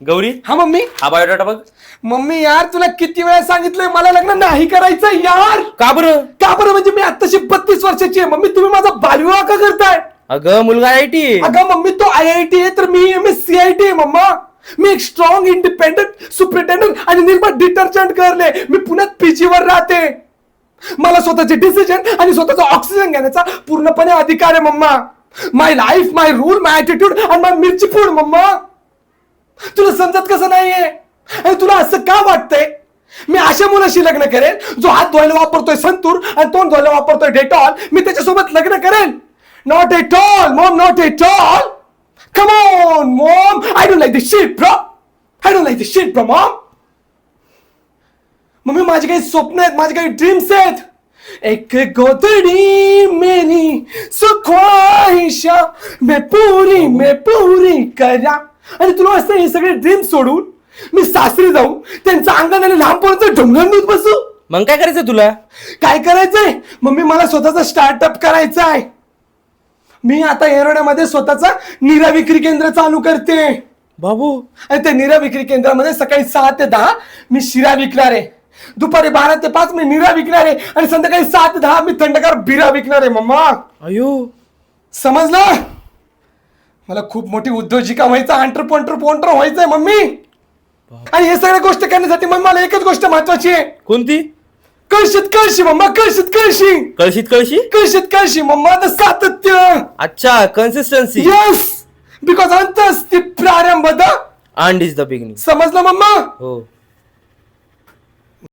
गौरी हा मम्मी. हा बायोडाटा बघ. मम्मी यार तुला किती वेळा सांगितलंय मला लग्न नाही करायचं यार. का बरं? का बरं म्हणजे मी आत्ताशी 32 वर्षाची आहे मम्मी. तुम्ही माझा बालविवाह का करताय? अगं मुलगा IIT. अगं मम्मी तो IIT आहे तर मी MSCIT आहे मम्मा. मी एक स्ट्रॉंग इंडिपेंडंट सुपरिटेंडंट आणि निर्माण डिटर्जंट करले. मी पुण्यात PG वर राहते. मला स्वतःचे डिसिजन आणि स्वतःचा ऑक्सिजन घेण्याचा पूर्णपणे अधिकार आहे mamma. My life my rule my attitude and my mirchi food mamma. तुला समजत कसं नाहीये? आणि तुला असं का वाटतंय मी अशा मुलाशी लग्न करेन जो हात धुवायला वापरतोय संतूर आणि तोंड धुवायला वापरतोय डेटॉल? मी त्याच्यासोबत लग्न करेन? Not at all Maugham, not at all. Come on Maugham, I don't like this shit bro. I don't like this shit bro Maugham. Mummy माझे काही स्वप्न आहेत, माझे काही ड्रीम्स आहेत. एक गोदड़ी मेरी सुख्वाहिशा मैं पूरी करा. आणि तुला असं हे सगळे ड्रीम्स सोडून मी सासरी जाऊन त्यांच्या अंगणाने लहानपणाचं ढोंगण दूध बसू? मग काय करायचं तुला? काय करायचंय मम्मी? मला स्वतःचा स्टार्टअप करायचा आहे. मी आता येरवड्यामध्ये स्वतःचा निरा विक्री केंद्र चालू करते बाबू. आणि त्या निरा विक्री केंद्रामध्ये सकाळी 6 ते 10 मी शिरा विकणार आहे. दुपारी 12 ते 5 मी निरा विकणार आहे आणि संध्याकाळी 7 ते 10 मी थंडगार बिरा विकणार आहे मम्मा. अयो समजलं? मला खूप मोठी उद्योजिका व्हायचं, एंटरप्रेन्योर व्हायचंय मम्मी. आणि हे सगळ्या गोष्टी करण्यासाठी मग मला एकच गोष्ट महत्वाची आहे. कोणती? कळशीत कळशी मम्मा, कळशीत कळशी. कळशीत कळशी? कळशीत कळशी मम्मा. द सातत्य. अच्छा, कन्सिस्टन्सी. येस, बिकॉज अंतस्ति प्रारंभ the end is the beginning. समजलं मम्मा? हो.